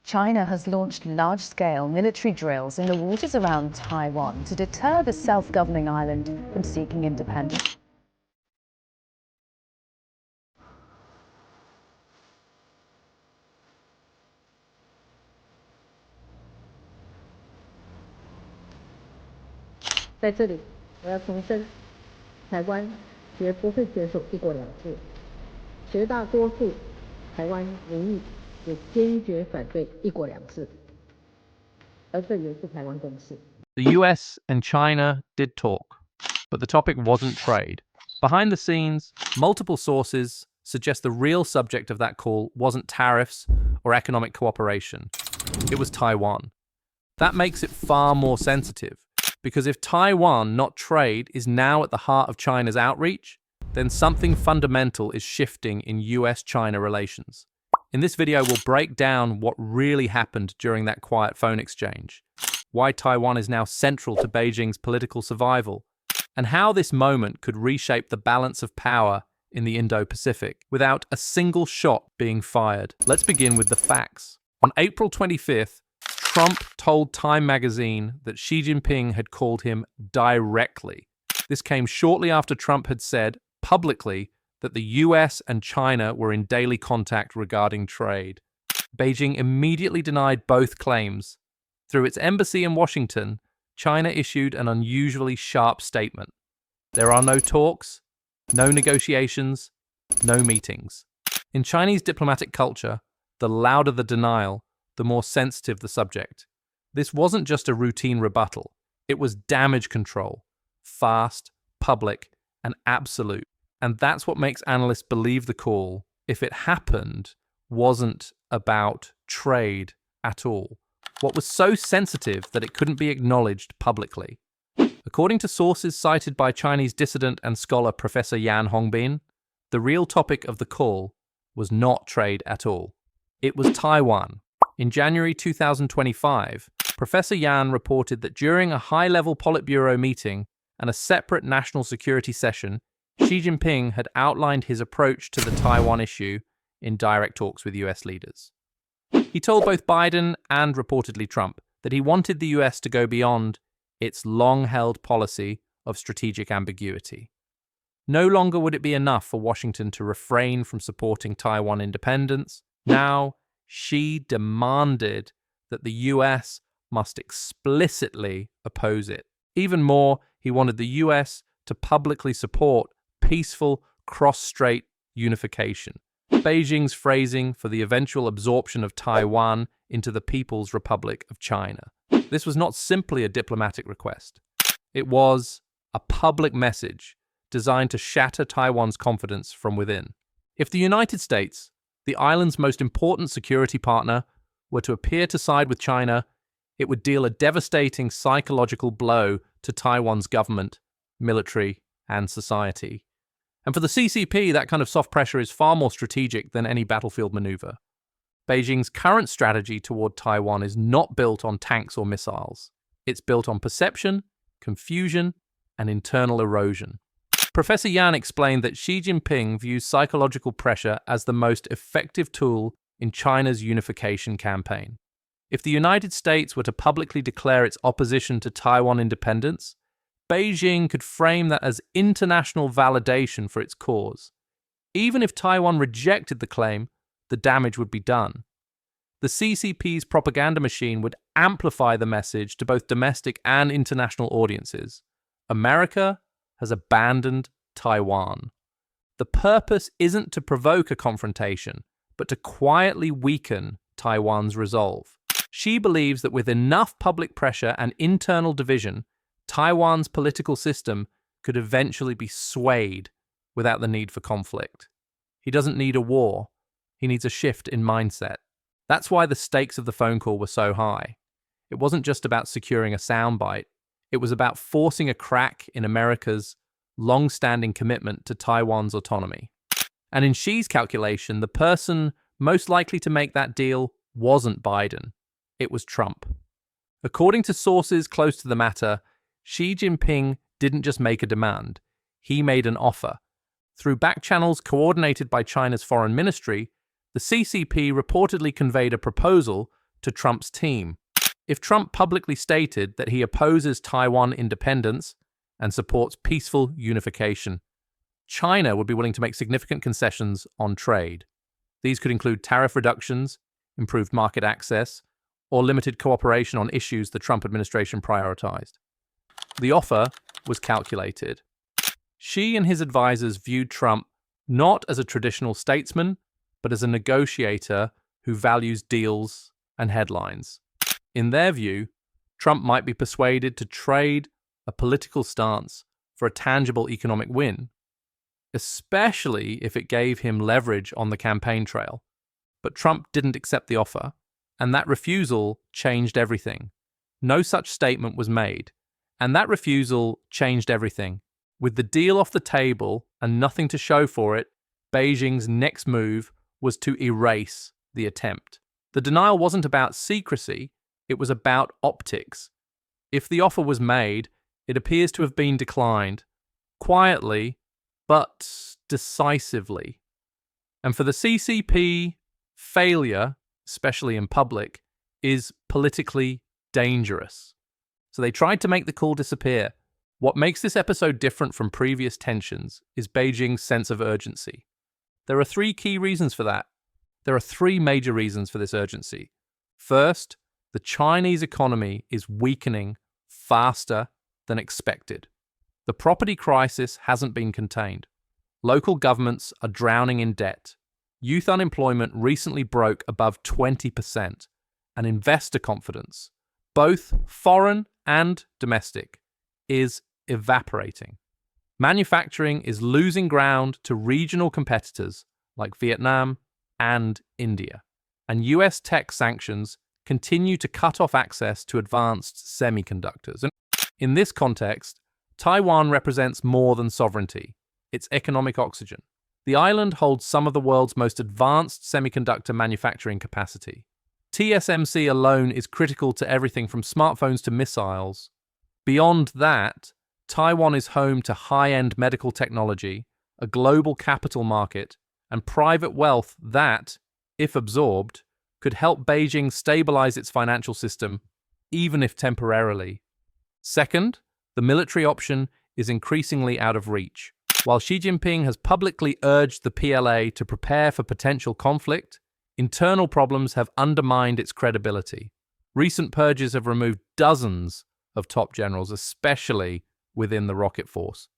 China has launched large-scale military drills in the waters around Taiwan to deter the self-governing island from seeking independence. "在这里，我要重申，台湾绝不会接受一国两制。绝大多数台湾民意也坚决反对一国两制，而这也是台湾共识。" The US and China did talk, but the topic wasn't trade. Behind the scenes, multiple sources suggest the real subject of that call wasn't tariffs or economic cooperation. It was Taiwan. That makes it far more sensitive, because if Taiwan, not trade, is now at the heart of China's outreach, then something fundamental is shifting in US-China relations. In this video, we'll break down what really happened during that quiet phone exchange, why Taiwan is now central to Beijing's political survival, and how this moment could reshape the balance of power in the Indo-Pacific without a single shot being fired. Let's begin with the facts. On April 25th, Trump told Time magazine that Xi Jinping had called him directly. This came shortly after Trump had said publicly that the US and China were in daily contact regarding trade. Beijing immediately denied both claims. Through its embassy in Washington, China issued an unusually sharp statement. There are no talks, no negotiations, no meetings. In Chinese diplomatic culture, the louder the denial, the more sensitive the subject. This wasn't just a routine rebuttal. It was damage control. Fast, public, and absolute. And that's what makes analysts believe the call, if it happened, wasn't about trade at all. What was so sensitive that it couldn't be acknowledged publicly? According to sources cited by Chinese dissident and scholar Professor Yan Hongbin, the real topic of the call was not trade at all. It was Taiwan. In January 2025, Professor Yan reported that during a high-level Politburo meeting and a separate national security session, Xi Jinping had outlined his approach to the Taiwan issue in direct talks with US leaders. He told both Biden and reportedly Trump that he wanted the US to go beyond its long-held policy of strategic ambiguity. No longer would it be enough for Washington to refrain from supporting Taiwan independence. Now, Xi demanded that the US must explicitly oppose it. Even more, he wanted the US to publicly support peaceful cross-strait unification, Beijing's phrasing for the eventual absorption of Taiwan into the People's Republic of China. This was not simply a diplomatic request. It was a public message designed to shatter Taiwan's confidence from within. If the United States, the island's most important security partner, were to appear to side with China, it would deal a devastating psychological blow to Taiwan's government, military, and society. And for the CCP, that kind of soft pressure is far more strategic than any battlefield maneuver. Beijing's current strategy toward Taiwan is not built on tanks or missiles. It's built on perception, confusion, and internal erosion. Professor Yan explained that Xi Jinping views psychological pressure as the most effective tool in China's unification campaign. If the United States were to publicly declare its opposition to Taiwan independence, Beijing could frame that as international validation for its cause. Even if Taiwan rejected the claim, the damage would be done. The CCP's propaganda machine would amplify the message to both domestic and international audiences. America has abandoned Taiwan. The purpose isn't to provoke a confrontation, but to quietly weaken Taiwan's resolve. Xi believes that with enough public pressure and internal division, Taiwan's political system could eventually be swayed without the need for conflict. He doesn't need a war. He needs a shift in mindset. That's why the stakes of the phone call were so high. It wasn't just about securing a soundbite. It was about forcing a crack in America's long-standing commitment to Taiwan's autonomy. And in Xi's calculation, the person most likely to make that deal wasn't Biden. It was Trump. According to sources close to the matter, Xi Jinping didn't just make a demand. He made an offer. Through backchannels coordinated by China's foreign ministry, the CCP reportedly conveyed a proposal to Trump's team. If Trump publicly stated that he opposes Taiwan independence and supports peaceful unification, China would be willing to make significant concessions on trade. These could include tariff reductions, improved market access, or limited cooperation on issues the Trump administration prioritized. The offer was calculated. Xi and his advisors viewed Trump not as a traditional statesman, but as a negotiator who values deals and headlines. In their view, Trump might be persuaded to trade a political stance for a tangible economic win, especially if it gave him leverage on the campaign trail. But Trump didn't accept the offer, and that refusal changed everything. No such statement was made, and that refusal changed everything. With the deal off the table and nothing to show for it, Beijing's next move was to erase the attempt. The denial wasn't about secrecy, it was about optics. If the offer was made, it appears to have been declined, quietly but decisively. And for the CCP, failure, especially in public, is politically dangerous. So they tried to make the call disappear. What makes this episode different from previous tensions is Beijing's sense of urgency. There are three key reasons for that. There are three major reasons for this urgency. First, the Chinese economy is weakening faster than expected. The property crisis hasn't been contained. Local governments are drowning in debt. Youth unemployment recently broke above 20%, and investor confidence, both foreign and domestic, is evaporating. Manufacturing is losing ground to regional competitors like Vietnam and India, and US tech sanctions continue to cut off access to advanced semiconductors. And in this context, Taiwan represents more than sovereignty. It's economic oxygen. The island holds some of the world's most advanced semiconductor manufacturing capacity. TSMC alone is critical to everything from smartphones to missiles. Beyond that, Taiwan is home to high-end medical technology, a global capital market, and private wealth that, if absorbed, could help Beijing stabilize its financial system, even if temporarily. Second, the military option is increasingly out of reach. While Xi Jinping has publicly urged the PLA to prepare for potential conflict, internal problems have undermined its credibility. Recent purges have removed dozens of top generals, especially within the rocket force,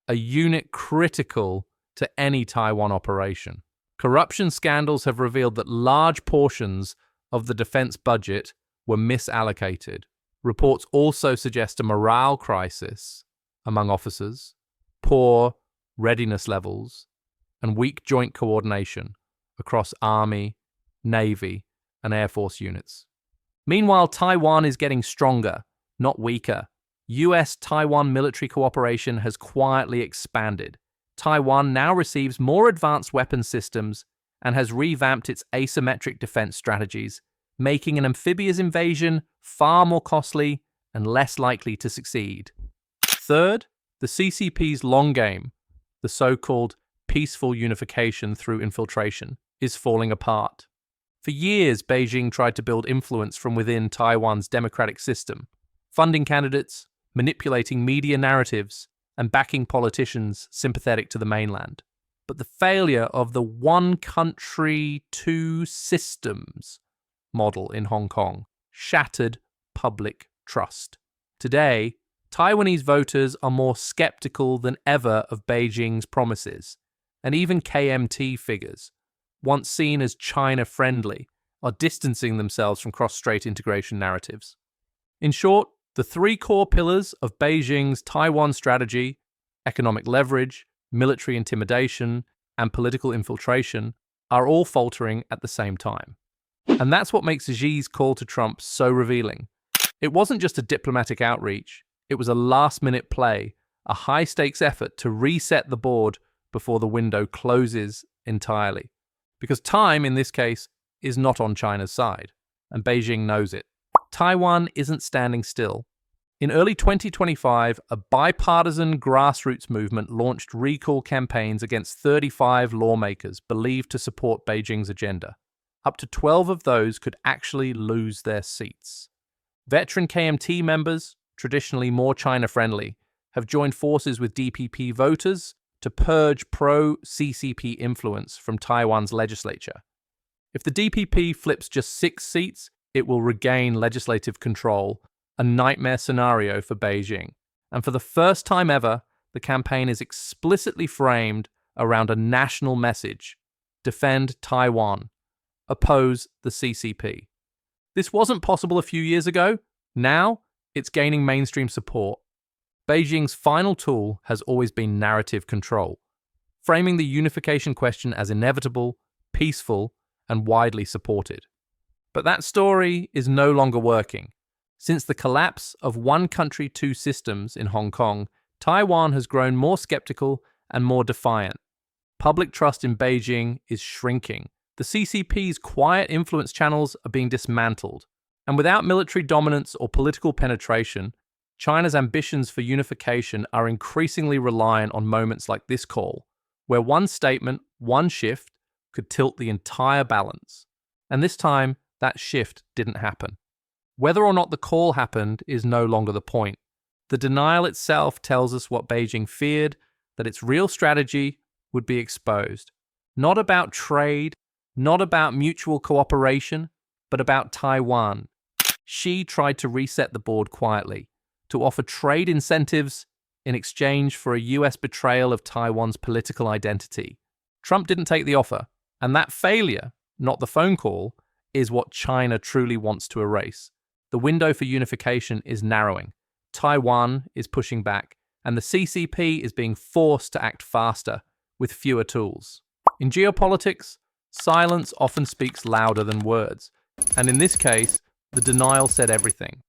a unit critical to any Taiwan operation. Corruption scandals have revealed that large portions of the defense budget were misallocated. Reports also suggest a morale crisis among officers, poor readiness levels, and weak joint coordination across Army, Navy, and Air Force units. Meanwhile, Taiwan is getting stronger, not weaker. US-Taiwan military cooperation has quietly expanded. Taiwan now receives more advanced weapon systems and has revamped its asymmetric defense strategies, making an amphibious invasion far more costly and less likely to succeed. Third, the CCP's long game, the so-called peaceful unification through infiltration, is falling apart. For years, Beijing tried to build influence from within Taiwan's democratic system, funding candidates, manipulating media narratives, and backing politicians sympathetic to the mainland. But the failure of the one country, two systems model in Hong Kong shattered public trust. Today, Taiwanese voters are more skeptical than ever of Beijing's promises, and even KMT figures, once seen as China-friendly, are distancing themselves from cross-strait integration narratives. In short, the three core pillars of Beijing's Taiwan strategy, economic leverage, military intimidation, and political infiltration, are all faltering at the same time. And that's what makes Xi's call to Trump so revealing. It wasn't just a diplomatic outreach, it was a last-minute play, a high-stakes effort to reset the board before the window closes entirely. Because time, in this case, is not on China's side, and Beijing knows it. Taiwan isn't standing still. In early 2025, a bipartisan grassroots movement launched recall campaigns against 35 lawmakers believed to support Beijing's agenda. up to 12 of those could actually lose their seats. Veteran KMT members, traditionally more China-friendly, have joined forces with DPP voters to purge pro-CCP influence from Taiwan's legislature. If the DPP flips just 6 seats, it will regain legislative control, a nightmare scenario for Beijing. And for the first time ever, the campaign is explicitly framed around a national message: defend Taiwan, oppose the CCP. This wasn't possible a few years ago. Now, it's gaining mainstream support. Beijing's final tool has always been narrative control, framing the unification question as inevitable, peaceful, and widely supported. But that story is no longer working. Since the collapse of one country, two systems in Hong Kong, Taiwan has grown more skeptical and more defiant. Public trust in Beijing is shrinking. The CCP's quiet influence channels are being dismantled. And without military dominance or political penetration, China's ambitions for unification are increasingly reliant on moments like this call, where one statement, one shift, could tilt the entire balance. And this time, that shift didn't happen. Whether or not the call happened is no longer the point. The denial itself tells us what Beijing feared, that its real strategy would be exposed. Not about trade, not about mutual cooperation, but about Taiwan. Xi tried to reset the board quietly, to offer trade incentives in exchange for a US betrayal of Taiwan's political identity. Trump didn't take the offer, and that failure, not the phone call, is what China truly wants to erase. The window for unification is narrowing. Taiwan is pushing back, and the CCP is being forced to act faster, with fewer tools. In geopolitics, silence often speaks louder than words, and in this case, the denial said everything.